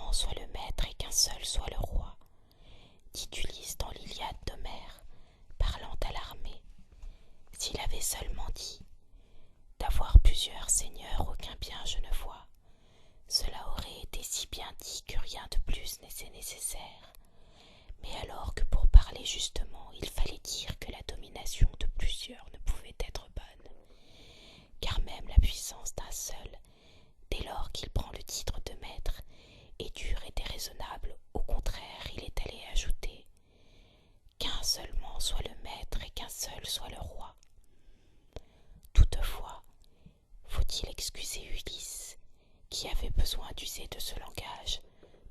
seulement soit le maître et qu'un seul soit le roi, dit Ulysse dans l'Iliade d'Homère, parlant à l'armée. S'il avait seulement dit d'avoir plusieurs seigneurs, aucun bien je ne vois, cela aurait été si bien dit que rien de plus n'était nécessaire. Mais alors que pour parler justement, il fallait dire que la domination de plusieurs ne pouvait être bonne, car même la puissance d'un seul, dès lors qu'il prend le titre de maître, est dure et déraisonnable. Au contraire, il est allé ajouter qu'un seulement soit le maître et qu'un seul soit le roi. Toutefois, faut-il excuser Ulysse, qui avait besoin d'user de ce langage,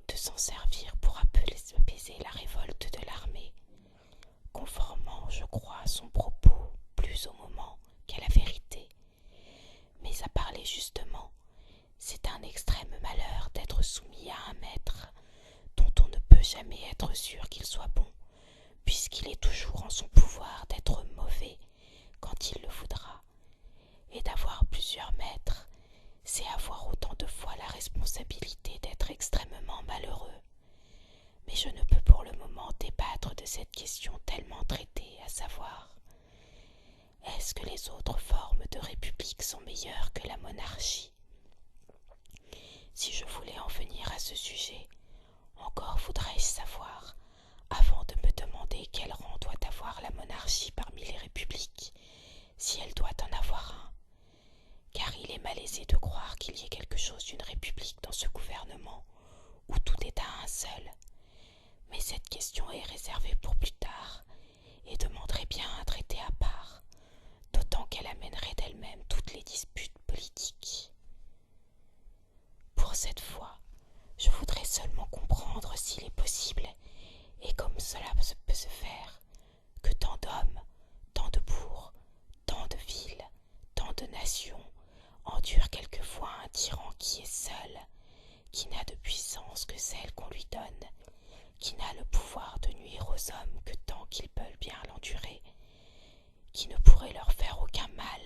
de s'en servir pour apaiser la révolte de l'armée, conformant, je crois, son propos plus au moment qu'à la vérité. Mais à parler justement, c'est un extrême malheur d'être soumis à un maître dont on ne peut jamais être sûr qu'il soit bon, puisqu'il est toujours en son pouvoir d'être mauvais quand il le voudra. Et d'avoir plusieurs maîtres, c'est avoir autant de fois la responsabilité d'être extrêmement malheureux. Mais je ne peux pour le moment débattre de cette question tellement traitée, à savoir: est-ce que les autres formes de république sont meilleures que la monarchie? Si je voulais en venir à ce sujet, encore voudrais-je savoir, avant de me demander quel rang doit avoir la monarchie parmi les républiques, si elle doit en avoir un, car il est malaisé de croire qu'il y ait quelque chose d'une république dans ce gouvernement, où tout est à un seul. Mais cette question est réservée pour plus tard, et demanderait bien un traité à part, d'autant qu'elle amènerait d'elle-même toutes les disputes politiques. Pour cette fois, je voudrais seulement comprendre s'il est possible, et comme cela peut se faire, que tant d'hommes, tant de bourgs, tant de villes, tant de nations endurent quelquefois un tyran qui est seul, qui n'a de puissance que celle qu'on lui donne, qui n'a le pouvoir de nuire aux hommes que tant qu'ils peuvent bien l'endurer, qui ne pourrait leur faire aucun mal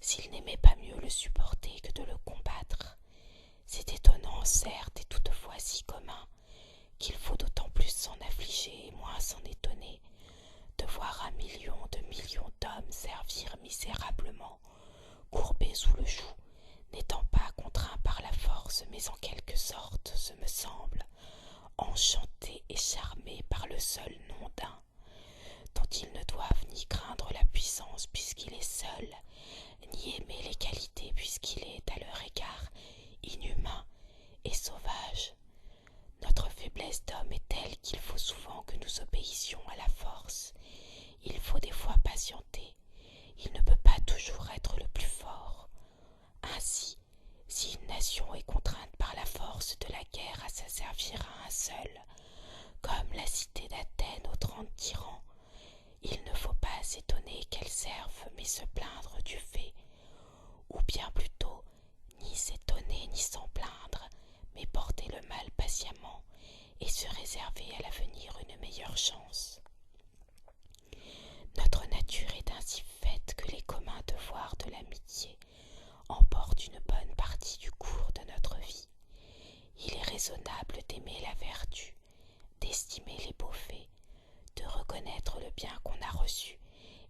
s'ils n'aimaient pas mieux le supporter que de le combattre. C'est étonnant, certes, et toutefois si commun, qu'il faut d'autant plus s'en affliger et moins s'en étonner, de voir un million de millions d'hommes servir misérablement, courbés sous le joug, n'étant pas contraints par la force, mais en quelque sorte, ce me semble, enchantés et charmés par le seul nom d'un, dont ils ne doivent ni craindre la puissance puisqu'il est seul, ni aimer les qualités puisqu'il est à leur égard inhumain et sauvage. Notre faiblesse d'homme est telle qu'il faut souvent que nous obéissions à la force. Il faut des fois patienter. Il ne peut pas toujours être le plus fort. Ainsi, si une nation est contrainte par la force de la guerre à s'asservir à un seul, comme la cité d'Athènes aux 30 tyrans, il ne faut pas s'étonner qu'elle serve mais se plaindre du fait, ou bien plutôt ni s'étonner ni s'en plaindre, mais porter le mal patiemment et se réserver à l'avenir une meilleure chance. Notre nature est ainsi faite que les communs devoirs de l'amitié emportent une bonne partie du cours de notre vie. Il est raisonnable d'aimer la vertu, d'estimer les beaux faits, de reconnaître le bien qu'on a reçu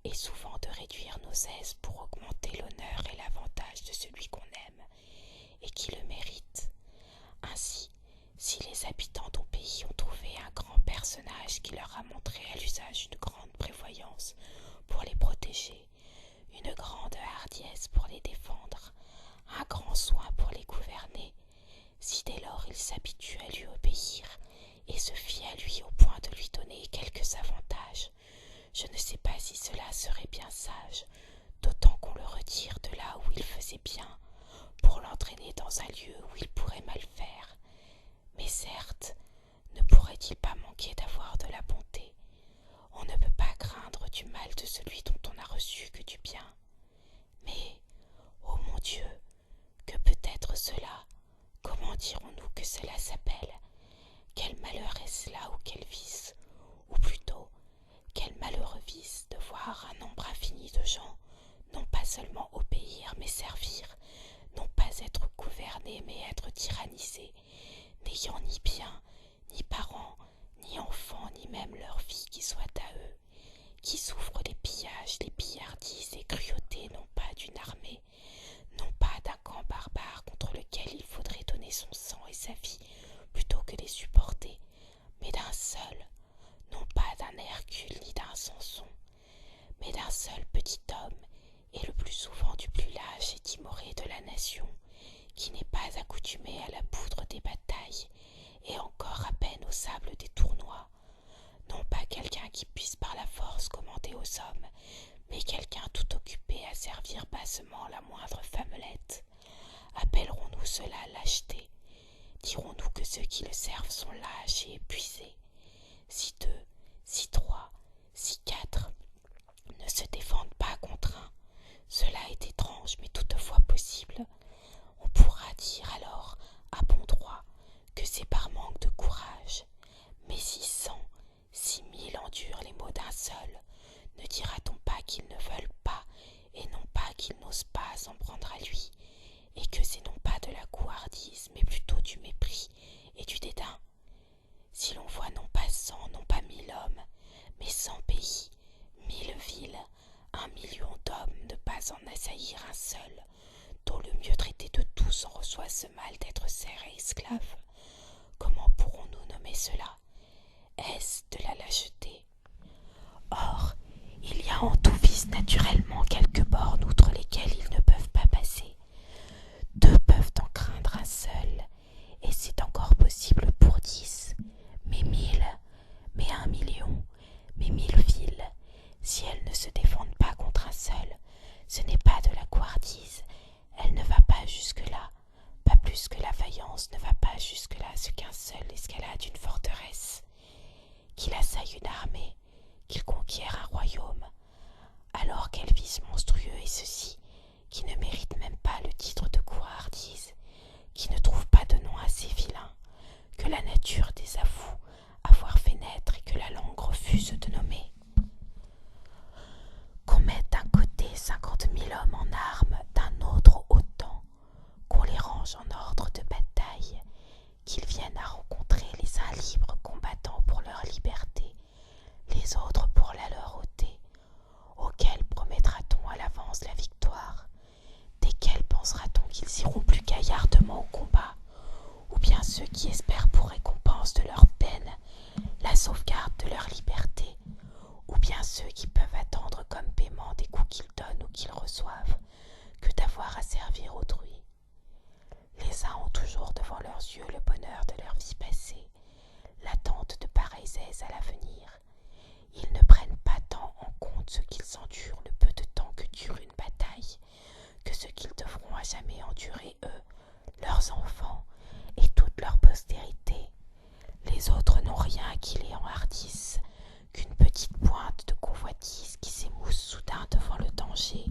et souvent de réduire nos aises pour augmenter l'honneur et l'avantage de celui qu'on aime et qui le mérite. Ainsi, si les habitants d'un pays ont trouvé un grand personnage qui leur a montré à l'usage une grande prévoyance pour les protéger, une grande hardiesse pour les défendre, un grand soin pour les gouverner, si dès lors ils s'habituent à lui obéir et se fient à lui au point de lui donner quelques avantages, je ne sais pas si cela serait bien sage, d'autant qu'on le retire de là où il faisait bien, pour l'entraîner dans un lieu où il pourrait mal faire. Mais certes, ne pourrait-il pas manquer d'avoir de la bonté? On ne peut pas craindre du mal de celui dont on n'a reçu que du bien. Mais, ô mon Dieu, que peut être cela? Comment dirons-nous que cela s'appelle? Quel malheur est-ce là ou quel vice? Ou plutôt, quel malheureux vice de voir un nombre infini de gens non pas seulement obéir mais servir, non pas être gouvernés mais être tyrannisés, n'ayant ni bien, ni parents, ni enfants, ni même leur vie qui soit à eux, qui souffrent les pillages, les pillardises et cruautés non pas d'une armée, non pas d'un camp barbare contre lequel il faudrait donner son sang et sa vie plutôt que les supporter, mais d'un seul, non pas d'un Hercule ni d'un Samson, mais d'un seul petit homme, et le plus souvent du plus lâche et timoré de la nation, qui n'est pas accoutumé à la poudre des batailles, et encore à peine au sable des tournois, non pas quelqu'un qui puisse par la force commander aux hommes, mais quelqu'un tout occupé à servir bassement la moindre femmelette. Appellerons-nous cela lâcheté? Dirons-nous que ceux qui le servent sont lâches et épuisés? Si deux, si trois, si quatre ne se défendent pas contre un, cela est étrange mais toutefois possible. On pourra dire alors, à bon droit, que c'est par manque de courage. Mais si 100, si 1000 endurent les maux d'un seul, ne dira-t-on pas qu'ils ne veulent pas, et non pas qu'ils n'osent pas s'en prendre à lui, et que c'est non pas de la couardise, mais plutôt du mépris et du dédain? Si l'on voit non pas 100, non pas 1000 hommes, mais 100 pays, 1000 villes, 1 million d'hommes ne pas en assaillir un seul, dont le mieux traité de tous en reçoit ce mal d'être serf et esclave, comment pourrons-nous nommer cela? Est-ce de la lâcheté? Or, il y a en tout vice naturellement quelques bornes outre lesquelles ils ne peuvent pas passer. Deux peuvent en craindre un seul, et c'est encore possible pour 10, mais 1000, mais 1 million, mais 1000 villes, si elles ne se défendent pas contre un seul, ce n'est pas de la couardise, elle ne va pas jusque-là, pas plus que la vaillance ne va pas jusque-là ce qu'un seul escalade une forteresse, qu'il assaille une armée, qu'il conquiert un royaume, alors quel vice monstrueux est ceci, qui ne mérite même pas le titre de couardise, qui ne trouve pas de nom assez vilain, que la nature désavoue avoir fait naître et que la langue refuse de nommer. Qu'on mette d'un côté 50 000 hommes en armes, d'un autre autant, qu'on les range en ordre de bataille, qu'ils viennent à rencontrer les uns libres combattant pour leur liberté, les autres pour la leur ôter, auxquels promettra-t-on à l'avance la victoire, desquels pensera-t-on qu'ils iront plus gaillardement au combat, ou bien ceux qui espèrent pour récompense de leur peine la sauvegarde de leur liberté, ou bien ceux qui peuvent attendre comme paiement des coups qu'ils donnent ou qu'ils reçoivent que d'avoir à servir autrui. Les uns ont toujours devant leurs yeux le bonheur de leur vie passée, l'attente de pareilles aises à l'avenir. Ils ne prennent pas tant en compte ce qu'ils endurent le peu de temps que dure une bataille, que ce qu'ils devront à jamais endurer eux, leurs enfants et toute leur postérité. Les autres n'ont rien qui les enhardisse, qu'une petite pointe de convoitise qui s'émousse soudain devant le danger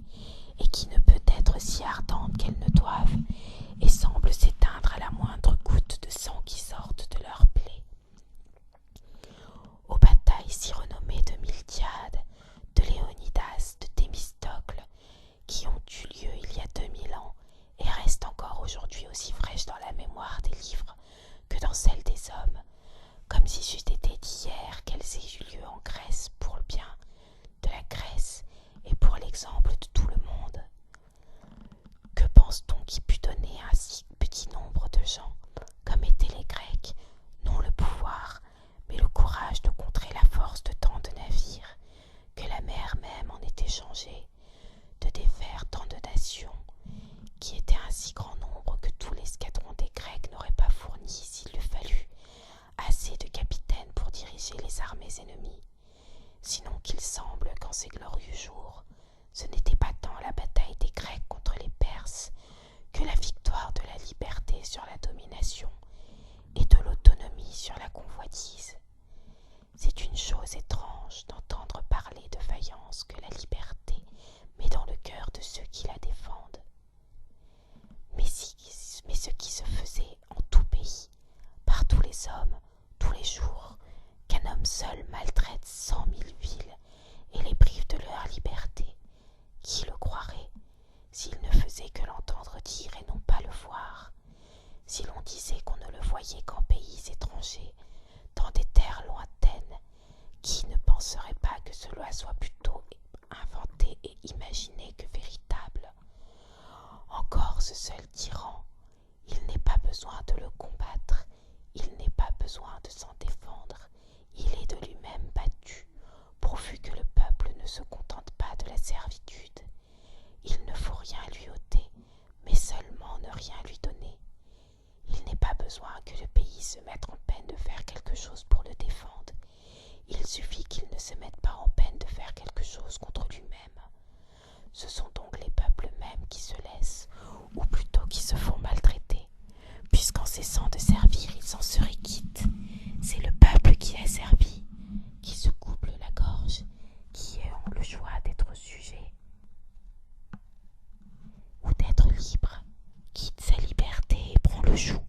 et qui ne peut être si ardente qu'elles ne doivent et semble s'éteindre à la moindre goutte de sang qui sorte de leurs plaies. Aux batailles si renommées de Miltiade, de Léonidas, de Thémistocle, qui ont eu lieu il y a 2000 ans et restent encore aujourd'hui aussi fraîches dans la mémoire des livres que dans celle des hommes, comme si c'eût été d'hier qu'elles aient eu lieu en Grèce pour le bien de la Grèce et pour l'exemple de tout le monde. Que pense-t-on qui put donner un si petit nombre de gens, comme étaient les Grecs, non le pouvoir, mais le courage de contrer la force de tant de navires, que la mer même en était changée, de défaire tant de nations, qui étaient un si grand nombre que tout l'escadron des Grecs n'aurait pas fourni, s'il l'eût fallu, assez de capitaines pour diriger les armées ennemies, sinon qu'il semble qu'en ces glorieux jours, ce n'était pas tant la bataille des Grecs contre les Perses que la victoire de la liberté sur la domination et de l'autonomie sur la convoitise. C'est une chose étrange d'entendre parler de vaillance que la liberté met dans le cœur de ceux qui la défendent. Mais ce qui se faisait en tout pays, par tous les hommes, tous les jours, qu'un homme seul maltraite 100 000 villes et les prive de leur liberté, qui le croirait, s'il ne faisait que l'entendre dire et non pas le voir, si l'on disait qu'on ne le voyait qu'en pays étrangers dans des terres lointaines. Qui ne penserait pas que cela soit plutôt inventé et imaginé que véritable? Encore ce seul tyran, il n'est pas besoin de le combattre, il n'est pas besoin de s'en défendre, il est de lui-même battu, pourvu que le peuple ne se contente pas de la servitude. Il ne faut rien lui ôter, mais seulement ne rien lui donner. Il n'est pas besoin que le pays se mette en peine de faire quelque chose pour le défendre. Il suffit qu'il ne se mette pas en peine de faire quelque chose contre lui-même. Ce sont donc les peuples mêmes qui se laissent, ou plutôt qui se font maltraiter, puisqu'en cessant de servir, ils s'en seraient quittes. C'est le peuple qui a servi, qui se coupe la gorge, qui ont le choix d'être sujet ou d'être libre, quitte sa liberté et prend le joug,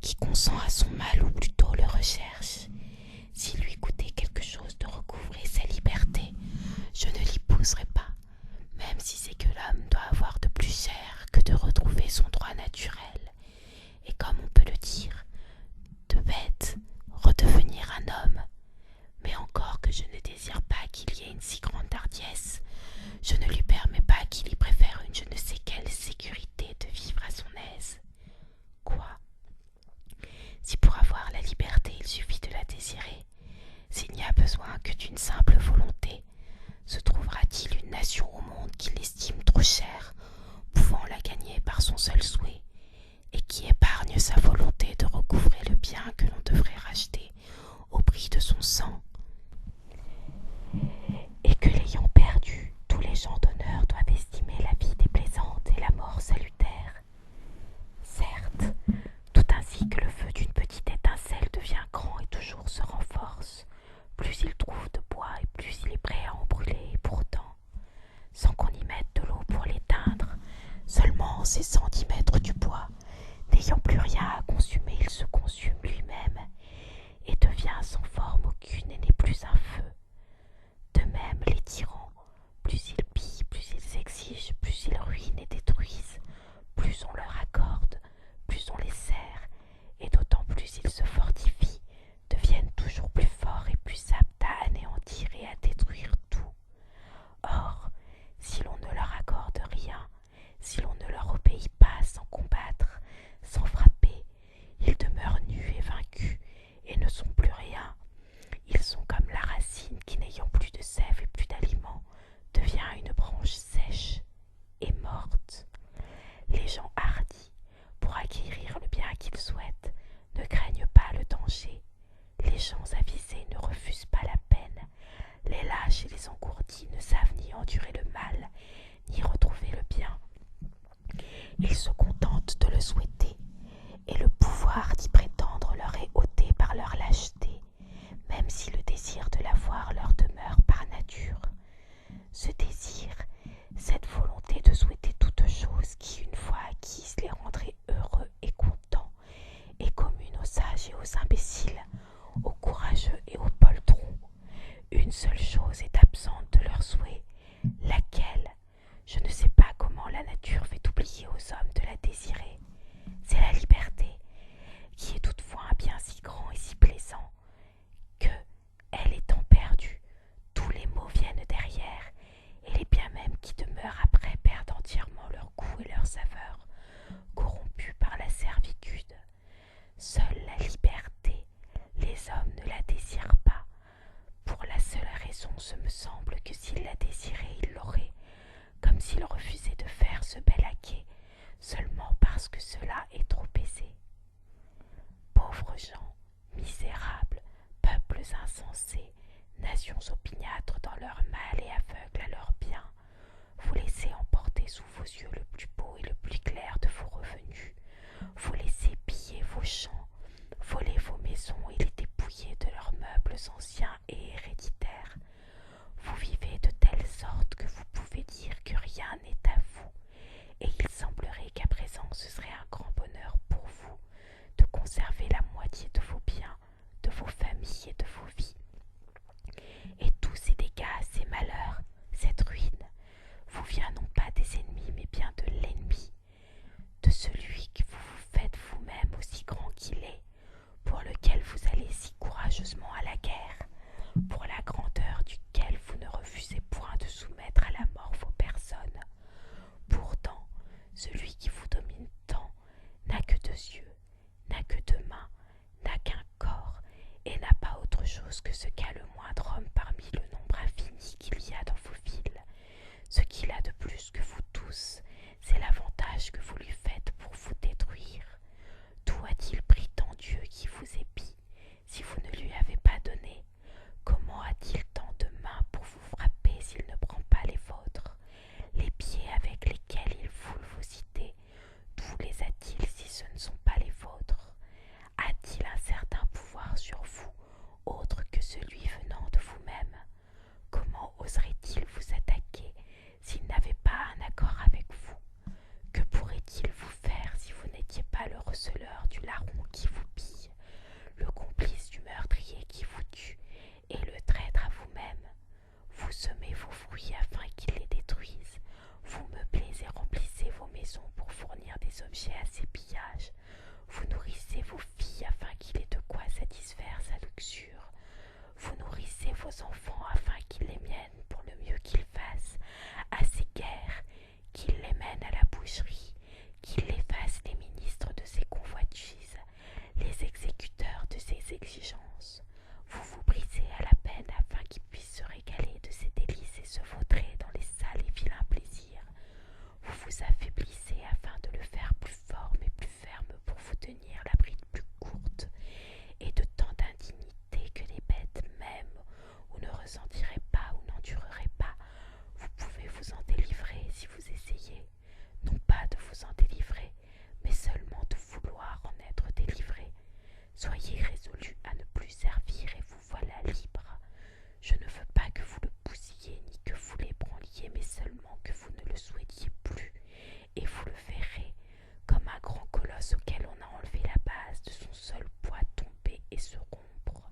qui consent à son mal ou plutôt le recherche. S'il lui coûtait quelque chose de recouvrer sa liberté, je ne l'y pousserai pas, même si c'est que l'homme doit avoir de plus cher que de retrouver son droit naturel, et comme on peut le dire, de bête, redevenir un homme. Mais encore que je ne désire pas qu'il y ait une si grande hardiesse, je ne lui permets pas qu'il y préfère une je ne sais quelle sécurité de vivre à son aise. Quoi? Si pour avoir la liberté il suffit de la désirer, s'il n'y a besoin que d'une simple volonté, se trouvera-t-il une nation au monde qui l'estime trop chère, pouvant la gagner par son seul souhait, et qui épargne sa volonté de recouvrer le bien que l'on devrait racheter au prix de son sang, et que l'ayant perdu, tous les gens d'honneur doivent estimer la vie déplaisante et la mort salutaire? Certes, tout ainsi que le feu d'une petite étincelle devient grand et toujours se renforce, plus il trouve de bois et plus il est prêt à en brûler, et pourtant, sans qu'on y mette de l'eau pour l'éteindre, seulement en cessant d'y mettre du bois, n'ayant plus rien à consumer, il se consume lui-même, et devient sans forme aucune et n'est plus un feu. De même, les tyrans, plus ils pillent, courageusement à la guerre, pour la grandeur duquel vous ne refusez point de soumettre à la mort vos personnes. Pourtant, celui qui vous domine tant n'a que 2 yeux, n'a que 2 mains, n'a qu'un corps, et n'a pas autre chose que ce qu'a le moindre homme parmi le nombre infini qu'il y a dans vos villes. Ce qu'il a de plus que vous tous, c'est l'avantage que vous lui faites pour vous détruire. D'où a-t-il pris tant Dieu qui vous épie, si vous ne lui avez pas donné? Comment a-t-il tant de mains pour vous frapper s'il ne prend pas les vôtres? Les pieds avec lesquels il foule vos cités, d'où les a-t-il si ce ne sont pas les vôtres? A-t-il un certain pouvoir sur vous, autre que celui venant de vous-même? Comment oserait-il vous attaquer s'il n'avait pas un accord avec vous? Que pourrait-il vous faire si vous n'étiez pas le receleur du larron qui vous pille, le complice du meurtrier qui vous tue et le traître à vous-même? Vous semez vos fruits afin qu'ils les détruisent, vous meublez et remplissez vos maisons pour fournir des objets à ces pillages, vous nourrissez vos filles afin qu'il ait de quoi satisfaire sa luxure, vous nourrissez vos enfants afin qu'ils les mènent pour le mieux qu'ils fassent à ces guerres, qu'ils les mènent à la boucherie, qu'ils les fassent les ministres de ses convoitises, les exécuteurs de ses exigences. Vous vous brisez à la peine afin qu'ils puissent se régaler de ses délices et se vautrer dans les sales et vilains plaisirs. Vous vous affaiblissez afin de le faire plus fort mais plus ferme pour vous tenir la bride plus courte, et de tant d'indignité que les bêtes même ou ne ressentiraient pas ou n'endureraient pas. Vous pouvez vous en délivrer si vous essayez, non pas de vous en délivrer, mais seulement de vouloir en être délivré. Soyez résolu à ne plus servir et vous voilà libre. Je ne veux pas que vous le poussiez ni que vous l'ébranliez, mais seulement que vous ne le souhaitiez plus, et vous le verrez, comme un grand colosse auquel on a enlevé la base de son seul poids tomber et se rompre.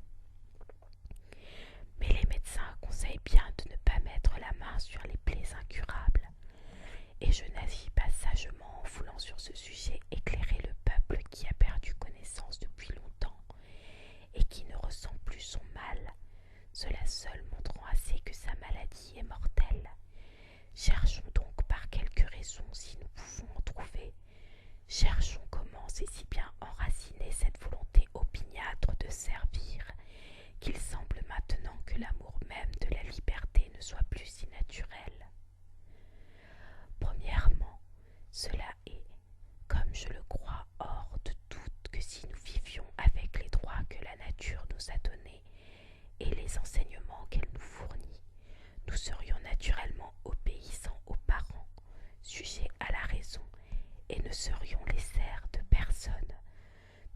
Mais les médecins conseillent bien de ne pas mettre la main sur les plaies incurables, et je n'agis pas sagement en voulant sur ce sujet éclairer le peuple qui a perdu connaissance depuis longtemps, et qui ne ressent plus son mal, cela seul montrant assez que sa maladie est mortelle. Cherchons donc par quelque raison si nous pouvons en trouver. Cherchons comment c'est si bien enraciné cette volonté opiniâtre de servir, qu'il semble maintenant que l'amour même de la liberté ne soit plus si naturel. Premièrement, cela est, comme je le crois, hors de doute que si nous vivions avec les droits que la nature nous a donnés et les enseignements qu'elle nous fournit, nous serions naturellement obéissants aux parents, sujets à la raison, et ne serions les serfs de personne,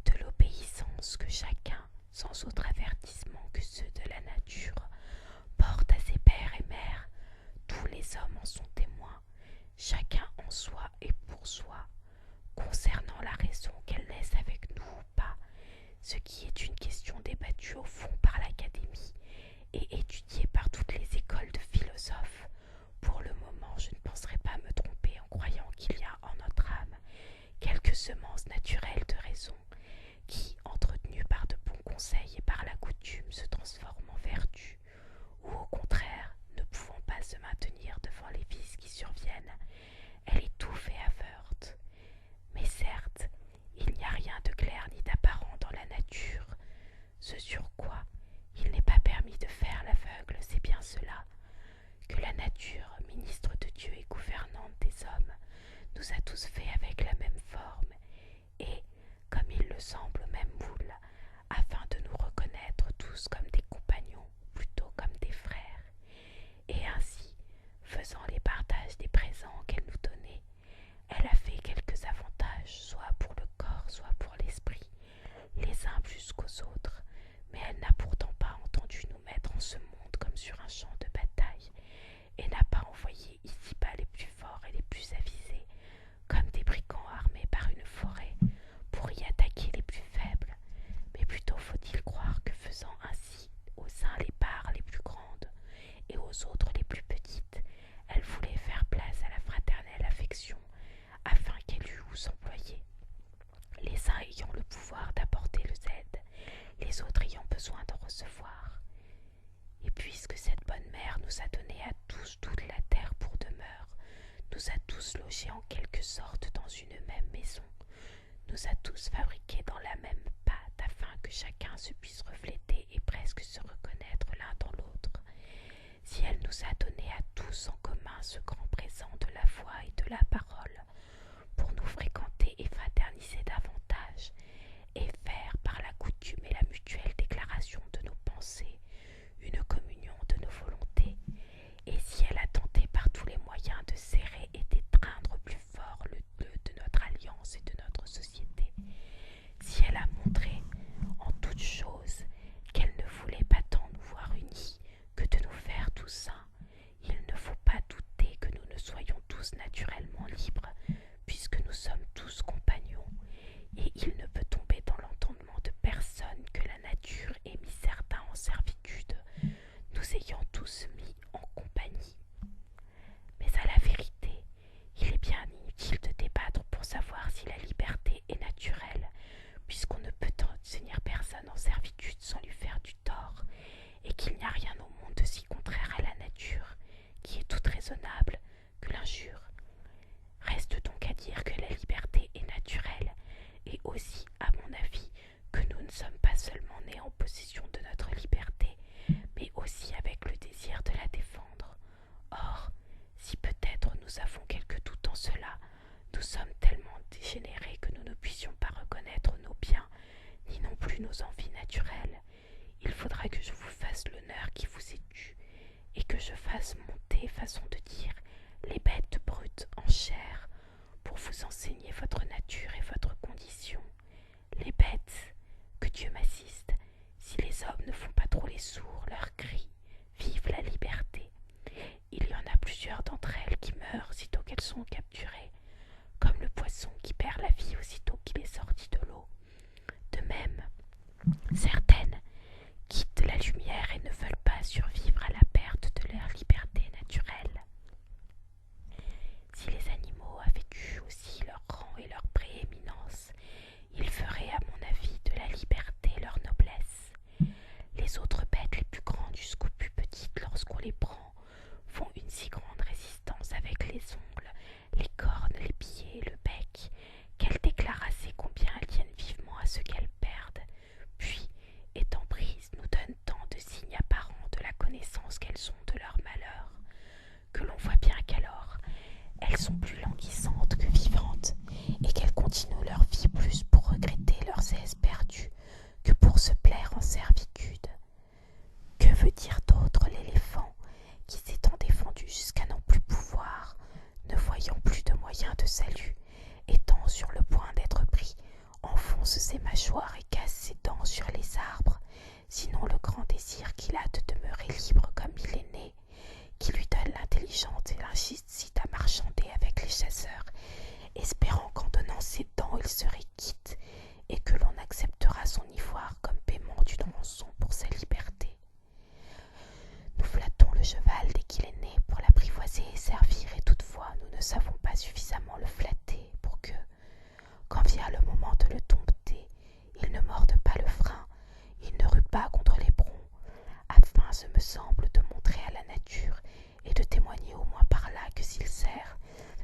de l'obéissance que chacun, sans autre avertissement que ceux de la nature, porte à ses pères et mères. Tous les hommes en sont témoins, chacun en soi et pour soi, concernant la raison qu'elle laisse avec nous ou pas, ce qui est une question débattue au fond par l'Académie et étudiée par toutes les écoles de philosophes. Pour le moment, je ne penserai pas me tromper en croyant qu'il y a en notre âme quelques semences naturelles de raison qui, entretenues par de bons conseils et par la coutume, se transforment en vertu, ou au contraire, ne pouvant pas se maintenir devant les vices qui surviennent, elle étouffe et avorte. Mais certes, il n'y a rien de clair ni d'apparent dans la nature. Ce sur quoi il n'est pas permis de faire l'aveugle, c'est bien cela, que la nature, ministre de Dieu et gouvernante des hommes, nous a tous fait avec la même forme, et, comme il le semble, au même moule, afin de nous reconnaître tous comme des compagnons, plutôt comme des frères. Et ainsi, faisant les partages des présents qu'elle nous donnait, elle logés en quelque sorte dans une même maison, nous a tous fabriqués dans la même pâte afin que chacun se puisse refléter et presque se reconnaître l'un dans l'autre. Si elle nous a donné à tous en commun ce grand présent de la foi et de la parole, pour nous fréquenter et fraterniser davantage, et faire par la coutume et la mutuelle déclaration de nos pensées une communion de nos volontés, et si elle a tenté par tous les moyens de serrer et d'étreindre plus fort le nœud de notre alliance et de notre société, si elle a montré en toutes choses qu'elle ne voulait pas tant nous voir unis que de nous faire tous un, il ne faut pas douter que nous ne soyons tous naturellement libres, puisque nous sommes tous compagnons, et il ne peut tomber dans l'entendement de personne que la nature ait mis certains en servitude, nous ayant tous mis en compagnie. Mais à la vérité, il est bien inutile de débattre pour savoir si la liberté est naturelle, puisqu'on ne peut tenir personne en servitude sans lui faire du tort, et qu'il n'y a rien au monde de si contraire à la nature, qui est toute raisonnable, que l'injure. Reste donc à dire que la liberté est naturelle, et aussi, à mon avis, que nous ne sommes pas seulement nés en possession de notre liberté, mais aussi avec le désir de la défendre. Or, si peut-être nous avons quelque doute en cela, nous sommes tellement dégénérés que nous ne puissions pas reconnaître nos biens, ni non plus nos envies naturelles. Il faudra que je vous fasse l'honneur qui vous est dû, et que je fasse monter, façon de dire, les bêtes brutes en chair, pour vous enseigner votre nature et votre condition. Les bêtes, que Dieu m'assiste, si les hommes ne font pas trop les sourds, leur cri, vive la liberté. Il y en a plusieurs d'entre elles qui meurent sitôt qu'elles sont capturées, comme le poisson qui perd la vie aussitôt qu'il est sorti de l'eau. De même, certaines quittent la lumière et ne veulent pas survivre à la perte de leur liberté naturelle. Si les animaux avaient eu aussi leur rang et leur prééminence, ils feraient, à mon avis, de la liberté leur noblesse. Les autres bêtes, les plus grandes jusqu'aux plus petites, lorsqu'on les prend, font une si grande résistance avec les ongles, les cornes, les pieds, le bec, qu'elles déclarent assez combien elles tiennent vivement à ce qu'elles perdent, puis, étant prises, nous donnent tant de signes apparents de la connaissance qu'elles ont de leur malheur, que l'on voit bien qu'alors, elles sont plus languissantes que vivantes, et qu'elles continuent leur vie plus pour regretter leurs aises perdues que pour se plaire en servitude. Que veut dire d'autre l'éléphant, qui s'étant défendu jusqu'à n'en plus pouvoir, ne voyant plus de moyens de salut, étant sur le point d'être pris, enfonce ses mâchoires et casse ses dents sur les arbres, sinon le grand désir qu'il a de demeurer libre comme il est né, qui lui donne l'intelligence et l'incite à marchander avec les chasseurs, espérant qu'en donnant ses dents il serait quitte, et que l'on acceptera son ivoire comme paiement d'une rançon pour sa liberté. Nous flattons le cheval dès qu'il est né pour l'apprivoiser et servir, et toutefois nous ne savons pas suffisamment le flatter pour que, quand vient le moment de le dompter, il ne morde pas le frein, il ne rue pas contre l'éperon, afin, ce me semble, de montrer à la nature et de témoigner au moins par là que s'il sert,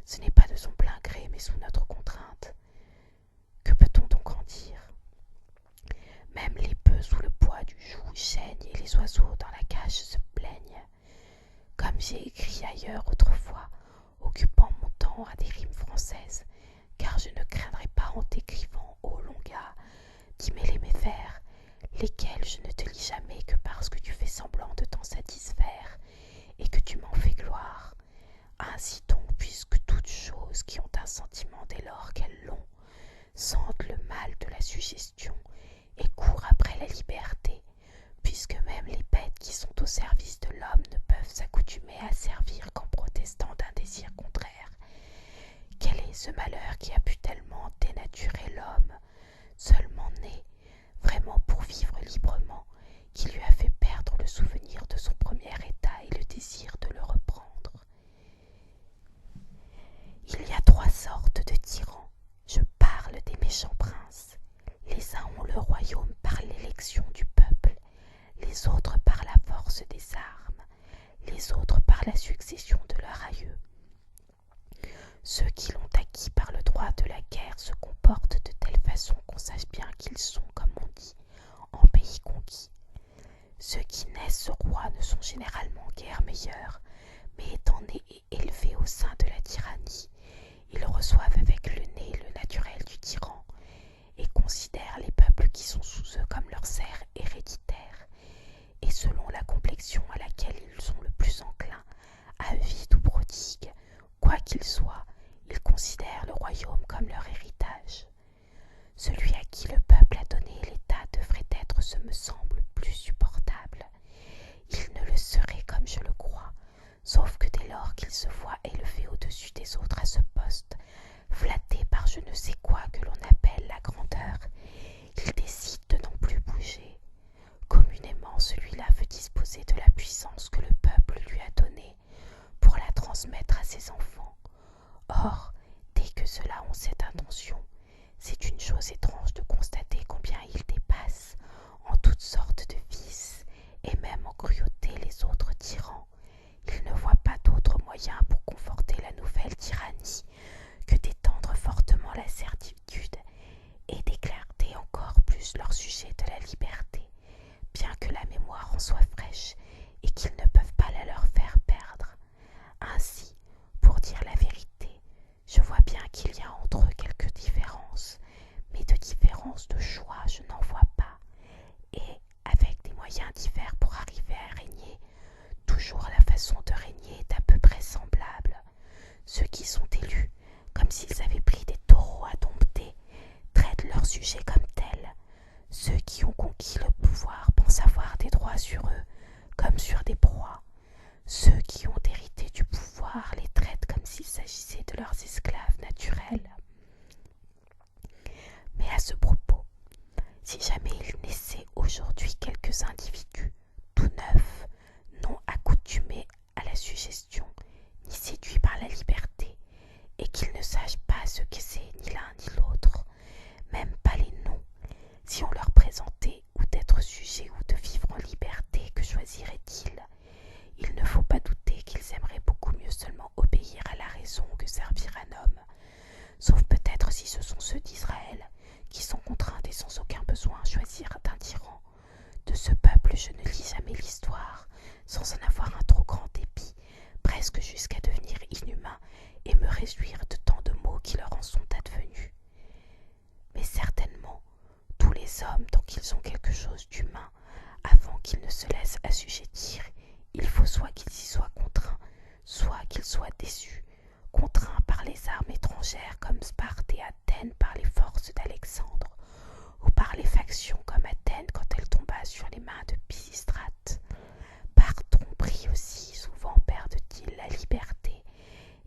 ce n'est pas de son plein gré mais sous notre contrainte. Que peut-on donc en dire? Même les bœufs sous le poids du joug geignent et les oiseaux dans la cage se plaignent. Comme j'ai écrit ailleurs autrefois, occupant mon temps à des rimes françaises, car je ne craindrais pas en t'écrivant, ô long gars, d'y mêler mes vers, lesquels je ne te lis jamais que parce que tu fais semblant de t'en satisfaire et que tu m'en fais gloire. Ainsi donc, puisque toutes choses qui ont un sentiment dès lors qu'elles l'ont, sentent le mal de la suggestion et courent après la liberté, puisque même les bêtes qui sont au service de l'homme ne peuvent s'accoutumer à servir qu'en protestant d'un désir contraire. Quel est ce malheur qui a pu tellement dénaturer l'homme, seulement né, vraiment pour vivre librement, qui lui a fait perdre le souvenir de son premier état et le désir de le reprendre? Il y a 3 sortes de tyrans. Je parle des méchants princes. Les uns ont le royaume par l'élection du peuple, les autres par la force des armes, les autres par la succession de leur aïeux. Ceux qui Ceux qui naissent rois ne sont généralement guère meilleurs, mais étant nés et élevés au sein de la tyrannie, ils reçoivent avec le nez le naturel du tyran et considèrent les peuples qui sont sous eux comme leurs serfs héréditaires, et selon la complexion à laquelle ils sont le plus enclins, avide ou prodigue, quoi qu'il soit, ils considèrent le royaume comme leur héritage. Celui à qui le peuple a donné l'État devrait être, ce me semble, plus supportable. Il ne le serait comme je le crois, sauf que dès lors qu'il se voit élevé au-dessus des autres à ce poste, flatté par je ne sais quoi que l'on appelle la grandeur, il décide de n'en plus bouger. Communément, celui-là veut disposer de la puissance que le peuple lui a donnée pour la transmettre à ses enfants. Or, dès que ceux-là ont cette intention, c'est une chose étrange de constater combien ils dépassent, en toutes sortes de vices, et même en cruauté les autres tyrans. Ils ne voient pas d'autre moyen pour conforter la nouvelle tyrannie que d'étendre fortement la certitude et d'éclairter encore plus leur sujet de la liberté, bien que la mémoire en soit fraîche et qu'ils ne peuvent pas la leur faire perdre. Ainsi, pour dire la vérité, je vois bien qu'il y a entre eux quelques différences, mais de différences de choix je n'en vois pas, et avec des moyens divers pour arriver à régner, toujours la façon de régner est à peu près semblable. Ceux qui sont élus, comme s'ils avaient pris des taureaux à dompter, traitent leurs sujets comme tels. Ceux qui ont conquis le pouvoir pensent avoir des droits sur eux, comme sur des proies. Ceux qui ont hérité du pouvoir les traitent comme s'il s'agissait de leurs esclaves naturels. Mais à ce propos, si jamais il naissait aujourd'hui quelques individus tout neufs, non accoutumés à la suggestion, ni séduits par la liberté, et qu'ils ne sachent pas ce que c'est ni l'un ni l'autre, même pas les noms, si on leur présentait ou d'être sujets ou de vivre en liberté, que choisiraient-ils? Il ne faut pas douter qu'ils aimeraient beaucoup mieux seulement obéir à la raison que servir un homme, sauf peut-être si ce sont ceux d'Israël, qui sont contraints et sans aucun besoin à choisir d'un tyran. De ce peuple je ne lis jamais l'histoire, sans en avoir un trop grand dépit, presque jusqu'à devenir inhumain et me réjouir de tant de maux qui leur en sont advenus. Mais certainement, tous les hommes, tant qu'ils ont quelque chose d'humain, avant qu'ils ne se laissent assujettir, il faut soit qu'ils y soient contraints, soit qu'ils soient déçus, contraints par les armes étrangères comme Sparte et Athènes par les forces d'Alexandre, ou par les factions comme Athènes quand elle tomba sur les mains de Pisistrate. Par tromperie aussi, souvent perdent-ils la liberté,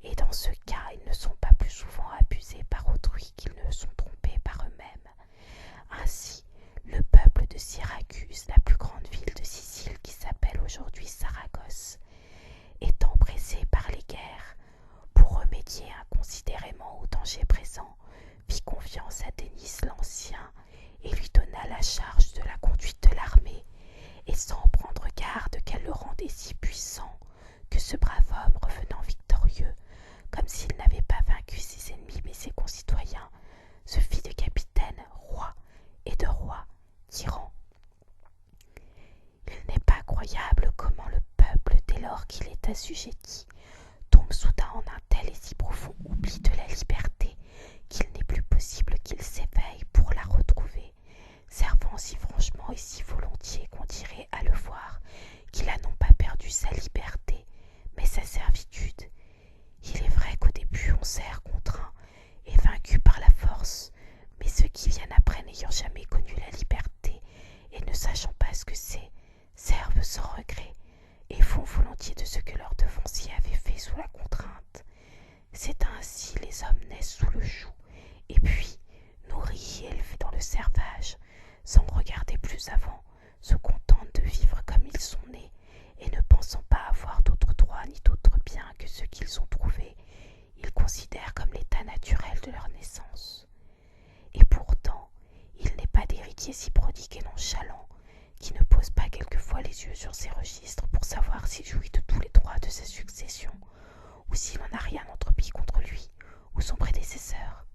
et dans ce cas, ils ne sont pas plus souvent abusés par autrui qu'ils ne sont trompés par eux-mêmes. Ainsi, le peuple de Syracuse, la plus grande ville de Sicile qui s'appelle aujourd'hui Saragosse, étant pressé par les guerres, pour remédier inconsidérément au danger présent, fit confiance à Denis l'Ancien et lui donna la charge de la conduite de l'armée, et sans prendre garde qu'elle le rendait si puissant que ce brave homme, revenant victorieux, comme s'il n'avait pas vaincu ses ennemis mais ses concitoyens, se fit de capitaine roi et de roi tyran. Il n'est pas croyable comment le peuple, dès lors qu'il est assujetti, tombe soudain en un tel et si profond oubli de la liberté qu'il n'est plus possible qu'il s'éveille pour la retrouver, servant si franchement et si volontiers qu'on dirait à le voir qu'il a non pas perdu sa liberté, mais sa servitude. Il est vrai qu'au début on sert contraint et vaincu par la force, mais ceux qui viennent après n'ayant jamais connu la liberté et ne sachant pas ce que c'est, servent sans regret et font volontiers de ce que leurs devanciers avaient fait sous la contrainte. C'est ainsi les hommes naissent sous le joug, et puis, nourris et élevés dans le servage, sans regarder plus avant, se contentent de vivre comme ils sont nés, et ne pensant pas avoir d'autres droits ni d'autres biens que ceux qu'ils ont trouvés, ils considèrent comme l'état naturel de leur naissance. Et pourtant, il n'est pas d'héritier si prodigue et nonchalant, qui ne pose pas quelquefois les yeux sur ses registres pour savoir s'il jouit de tous les droits de sa succession, ou s'il n'en a rien entrepris contre lui ou son prédécesseur.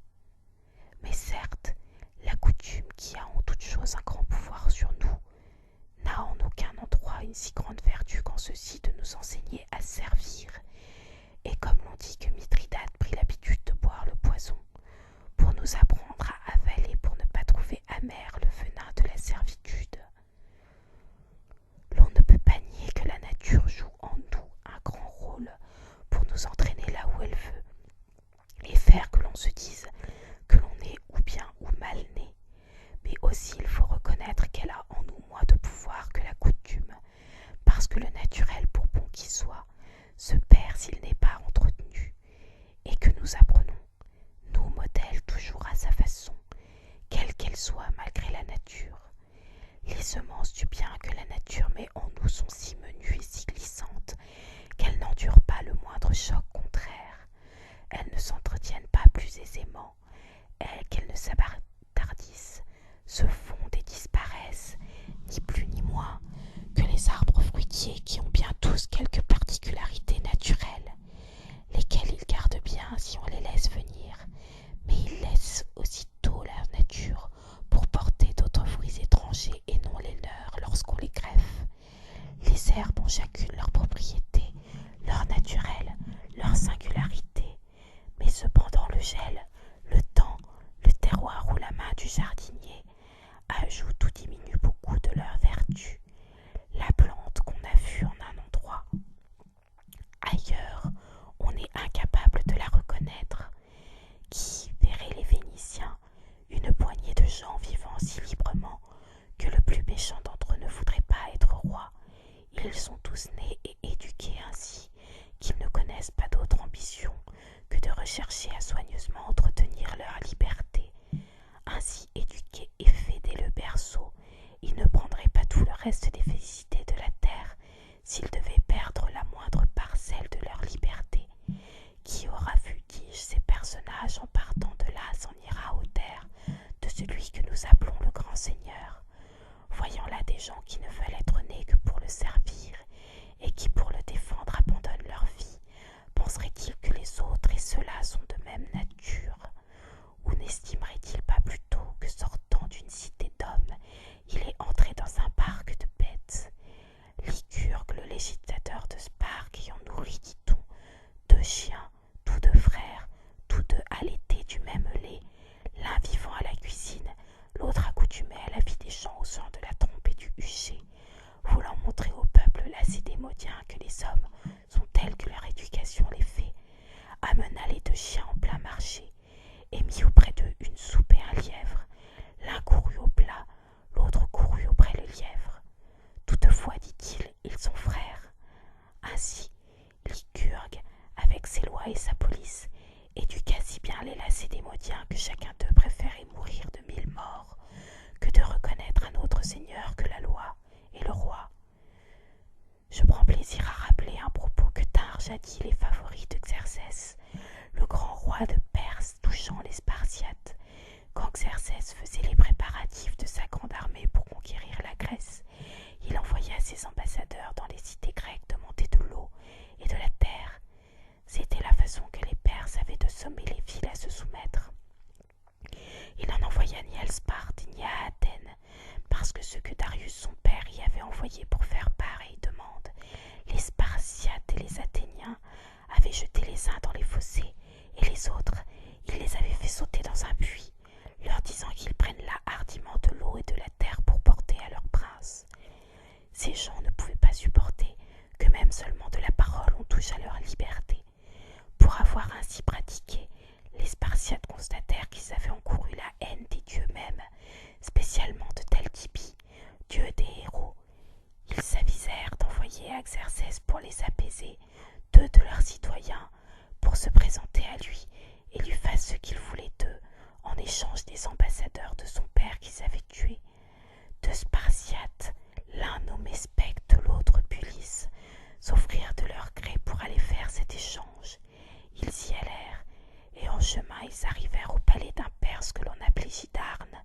Mais certes, la coutume qui a en toute chose un grand pouvoir sur nous n'a en aucun endroit une si grande vertu qu'en ceci de nous enseigner à servir. Et comme l'on dit que Mithridate prit l'habitude de boire le poison, pour nous apprendre à avaler pour ne pas trouver amer le venin de la servitude. L'on ne peut pas nier que la nature joue en nous un grand rôle pour nous entraîner là où elle veut, et faire que l'on se dise que l'on est ou bien ou mal né. Mais aussi il faut reconnaître qu'elle a en nous moins de pouvoir que la coutume, parce que le naturel, pour bon qu'il soit, se perd s'il n'est pas entretenu, et que nous apprenons, nous modèles toujours à sa façon, quelle qu'elle soit malgré la nature. Les semences du bien que la nature met en nous sont si menues et si glissantes qu'elles n'endurent pas le moindre choc contraire. Elles ne s'entretiennent pas plus aisément, qu'elles ne s'abâtardissent, se fondent et disparaissent, ni plus ni moins que les arbres fruitiers qui ont bien tous quelques particularités naturelles, lesquelles ils gardent bien si on les laisse venir, mais ils laissent aussitôt la nature pour porter d'autres fruits étrangers et non les leurs lorsqu'on les greffe. Les herbes ont chacune leurs propriétés, leur naturel, leur singularité, mais cependant le gel, le temps, le terroir ou la main du jardinier ajoutent ou diminuent beaucoup de leurs vertus. La plante qu'on a vue en un endroit, ailleurs, on est incapable de la reconnaître. Qui verrait les Vénitiens, une poignée de gens vivant si librement que le plus méchant d'entre eux ne voudrait pas être roi. Ils sont tous nés et éduqués ainsi qu'ils ne connaissent pas d'autre ambition que de rechercher à soigneusement entretenir leur liberté. Ainsi éduqués et faits dès le berceau, ils ne prendraient pas tout le reste des félicités de la terre s'ils devaient perdre la moindre parcelle de leur liberté. Qui aura vu, dis-je, ces personnages en partant de là s'en ira aux terres de celui que nous appelons le grand Seigneur, voyant là des gens qui ne veulent être nés que pour le servir et qui pour le défendre abandonnent leur vie, penserait-il que les autres et ceux-là sont de même nature? Ou n'estimerait-il pas plutôt que sortant d'une cité d'hommes, il est entré dans un parc de bêtes? Lycurgue, le législateur de Sparque, ayant nourri, dit-on, 2 chiens, tous 2 frères, tous 2 allaités du même lait, l'un vivant à la cuisine, l'autre accoutumé à la vie des gens au son de la trompe et du hucher, voulant montrer au peuple lacédémodien que les hommes sont tels que leur éducation les fait, amena les 2 chiens en plein marché, et mit auprès d'eux une soupe et un lièvre. L'un courut au plat, l'autre courut auprès le lièvre. Toutefois, dit-il, ils sont frères. Ainsi, Lycurgue, avec ses lois et sa police, éduqua si bien les Lacédémodiens que chacun d'eux préférait mourir de 1000 morts que de reconnaître un autre seigneur que la loi et le roi. Je prends plaisir à rappeler un propos que tinrent jadis les favoris de Xerxès, le grand roi de Perse touchant les Spartiates, quand Xerxès faisait les préparatifs de sa grande armée pour conquérir la Grèce. Il envoya ses ambassadeurs dans les cités grecques demander de l'eau et de la terre. C'était la façon que les Perses avaient de sommer les villes à se soumettre. Il n'en envoya ni à Sparte ni à Athènes, parce que ceux que Darius son père y avait envoyés pour faire pareille demande, les Spartiates et les Athéniens, avaient jeté les uns dans les fossés, et les autres, il les avait fait sauter dans un puits, leur disant qu'ils prennent là hardiment de l'eau et de la terre pour porter à leur prince. Ces gens ne pouvaient pas supporter que même seulement de la parole on touche à leur liberté. Pour avoir ainsi pratiqué, les Spartiates constatèrent qu'ils avaient encouru la haine des dieux mêmes, spécialement de Talthybi, dieu des héros. Ils s'avisèrent d'envoyer à Xerxès pour les apaiser 2 de leurs citoyens pour se présenter à lui et lui fasse ce qu'il voulait d'eux en échange des ambassadeurs de son père qu'ils avaient tués. 2 Spartiates, l'un nommé Specte, l'autre Pulis, s'offrirent de leur gré pour aller faire cet échange. Ils y allèrent, et en chemin ils arrivèrent au palais d'un Perse que l'on appelait Gidarne,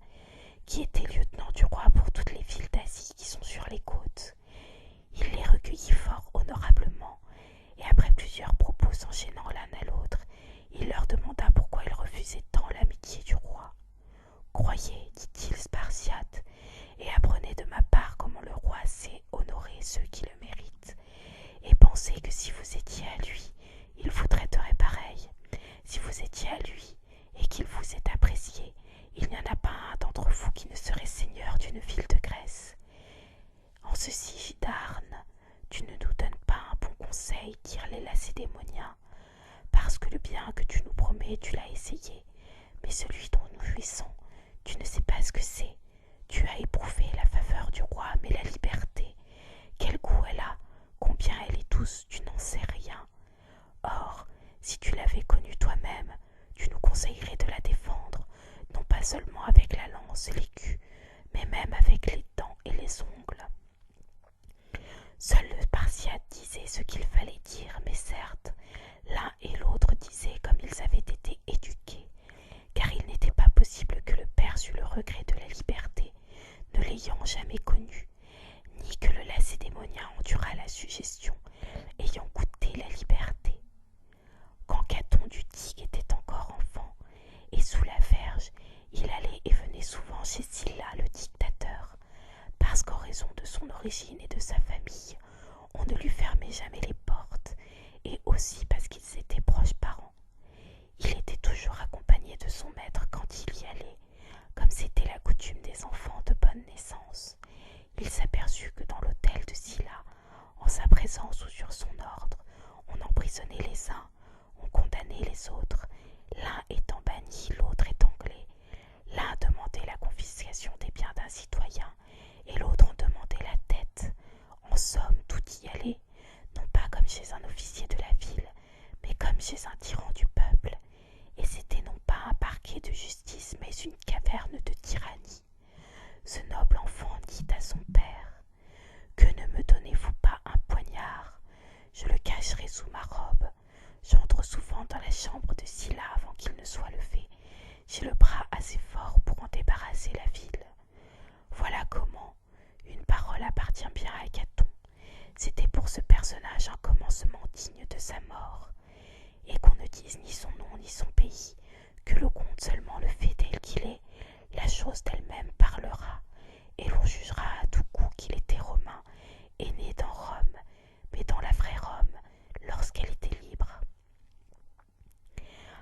qui était lieutenant du roi pour toutes les villes d'Asie qui sont sur les côtes. Il les recueillit fort honorablement, et après plusieurs propos s'enchaînant l'un à l'autre, il leur demanda pourquoi ils refusaient tant l'amitié du roi. « Croyez, dit-il Spartiate, et apprenez de ma part comment ceci, Darn, tu ne nous donnes pas un bon conseil, dirent les Lacédémoniens, parce que le bien que tu nous promets, tu l'as essayé, mais celui dont nous jouissons, tu ne sais pas ce que c'est. Tu as éprouvé la faveur du roi, mais la liberté, quel goût elle a, combien elle est douce, tu n'en sais rien. Or, si tu l'avais connue toi-même, tu nous conseillerais de la défendre, non pas seulement avec la lance et l'écu, mais même avec les dents et les ongles. Seul le Spartiate disait ce qu'il fallait dire, mais certes, l'un et l'autre disaient comme ils avaient été éduqués, car il n'était pas possible que le Perse eût le regret de la liberté, ne l'ayant jamais connu, ni que le Lacédémonien endurât la suggestion, ayant goûté la liberté. Quand Caton du Tige était encore enfant, et sous la verge, il allait et venait souvent chez Sylla le dictateur, parce qu'en raison de son origine et de sa famille, on ne lui fermait jamais les portes, et aussi parce qu'ils étaient proches parents. Il était toujours accompagné de son maître quand il y allait, comme c'était la coutume des enfants de bonne naissance. Il s'aperçut que dans l'hôtel de Sylla, en sa présence ou sur son ordre, on emprisonnait les uns, on condamnait les autres, l'un étant banni, l'autre étanglé. L'un demandait la confiscation des biens d'un citoyen, et l'autre en demandait la tête. En somme, tout y allait, non pas comme chez un officier de la ville, mais comme chez un tyran du peuple, et c'était non pas un parquet de justice, mais une caverne de tyrannie. Ce noble enfant dit à son père, « Que ne me donnez-vous pas un poignard? Je le cacherai sous ma robe. J'entre souvent dans la chambre de Sylla avant qu'il ne soit levé. J'ai le bras assez fort pour en débarrasser la ville. » Voilà comment. Une parole appartient bien à Caton. C'était pour ce personnage un commencement digne de sa mort, et qu'on ne dise ni son nom ni son pays, que l'on compte seulement le fait tel qu'il est, la chose d'elle-même parlera, et l'on jugera à tout coup qu'il était romain, et né dans Rome, mais dans la vraie Rome, lorsqu'elle était libre.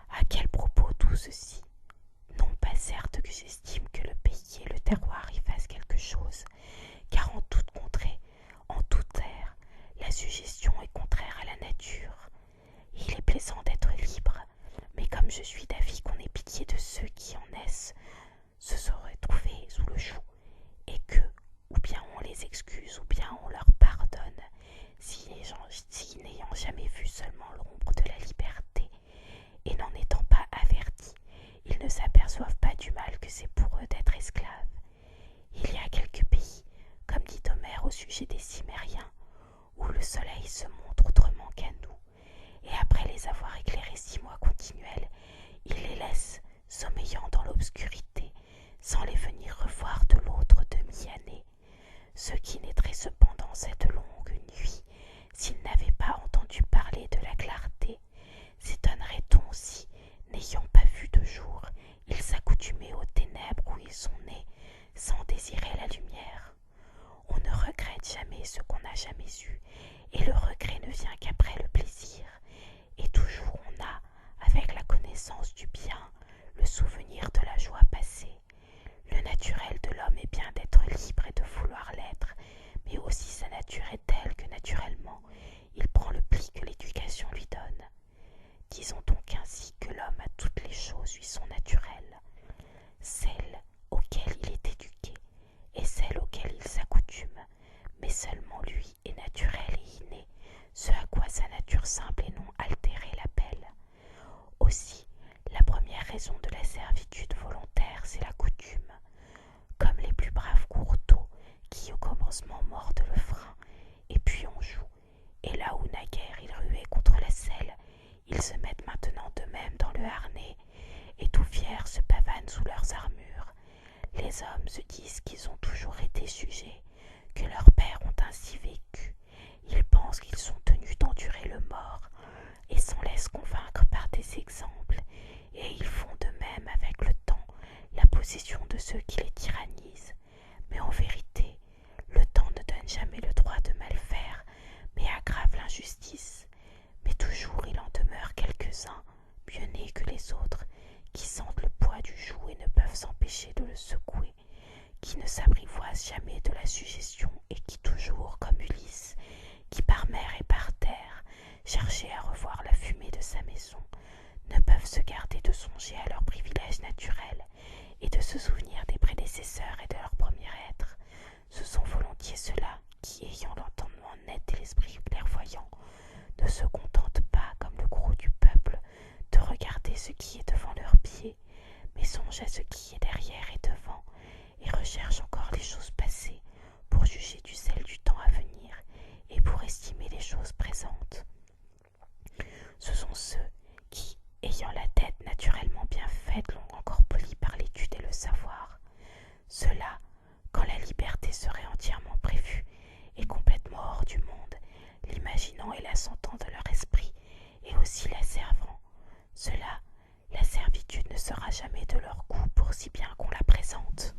À quel propos tout ceci? Non pas certes que j'estime que le pays et le terroir y fassent quelque chose, car en toute contrée, en toute ère, la suggestion est contraire à la nature. Il est plaisant d'être libre, mais comme je suis d'avis qu'on ait pitié de ceux qui en naissent, se seraient trouvés sous le joug, et que, ou bien on les excuse, ou bien on leur pardonne, si n'ayant jamais vu seulement l'ombre de la liberté, et n'en étant pas avertis, ils ne s'aperçoivent pas du mal que c'est pour eux d'être esclaves. Il y a quelques pays, comme dit Homère au sujet des Cimériens, où le soleil se montre autrement qu'à nous, et après les avoir éclairés 6 mois continuels, il les laisse sommeillant dans l'obscurité, sans les venir revoir de l'autre demi-année. Ceux qui naîtraient cependant cette longue nuit, s'ils n'avaient pas entendu parler de la clarté, s'étonnerait-on si, n'ayant pas vu de jour, ils s'accoutumaient aux ténèbres où ils sont nés, sans désirer la lumière. On ne regrette jamais ce qu'on n'a jamais eu, et le regret ne vient qu'après le plaisir, et toujours on a, avec la connaissance du bien, le souvenir de la joie passée. Le naturel de l'homme est bien d'être libre et de vouloir l'être, mais aussi sa nature est telle que naturellement, il prend le pli que l'éducation lui donne. Disons donc ainsi que l'homme a toutes les choses lui sont naturelles, celles auxquelles il est éduqué et celles auxquelles il s'accoutume, mais seulement lui est naturel et inné, ce à quoi sa nature simple et non altérée l'appelle. Aussi, la première raison de la servitude volontaire, c'est la coutume. Comme les plus braves courteaux, qui au commencement mordent le frein, et puis on joue, et là où naguère ils ruaient contre la selle, ils se mettent maintenant d'eux-mêmes dans le harnais, et tout fiers se pavanent sous leurs armures. Les hommes se disent qu'ils ont toujours été sujets, que leurs pères ont ainsi vécu. Ils pensent qu'ils sont tenus d'endurer le mort, et s'en laissent convaincre par des exemples, et ils font de même avec le temps la possession de ceux qui les tyrannisent. Mais en vérité, le temps ne donne jamais le droit de mal faire, mais aggrave l'injustice. Mais toujours il en demeure quelques-uns, mieux nés que les autres, qui sentent le poids du joug et ne peuvent s'empêcher de le secouer, qui ne s'apprivoisent jamais de la suggestion et qui toujours ne se contentent pas, comme le gros du peuple, de regarder ce qui est devant leurs pieds, mais songent à ce qui est derrière et devant, et recherchent encore les choses passées pour juger du sel du temps à venir et pour estimer les choses présentes. Ce sont ceux qui, ayant la tête naturellement bien faite, l'ont encore polie par l'étude et le savoir. Ceux-là, quand la liberté serait entièrement prévue et complètement hors du monde, l'imaginant et la sentant de leur esprit, et aussi la servant, ceux-là, la servitude ne sera jamais de leur goût pour si bien qu'on la présente.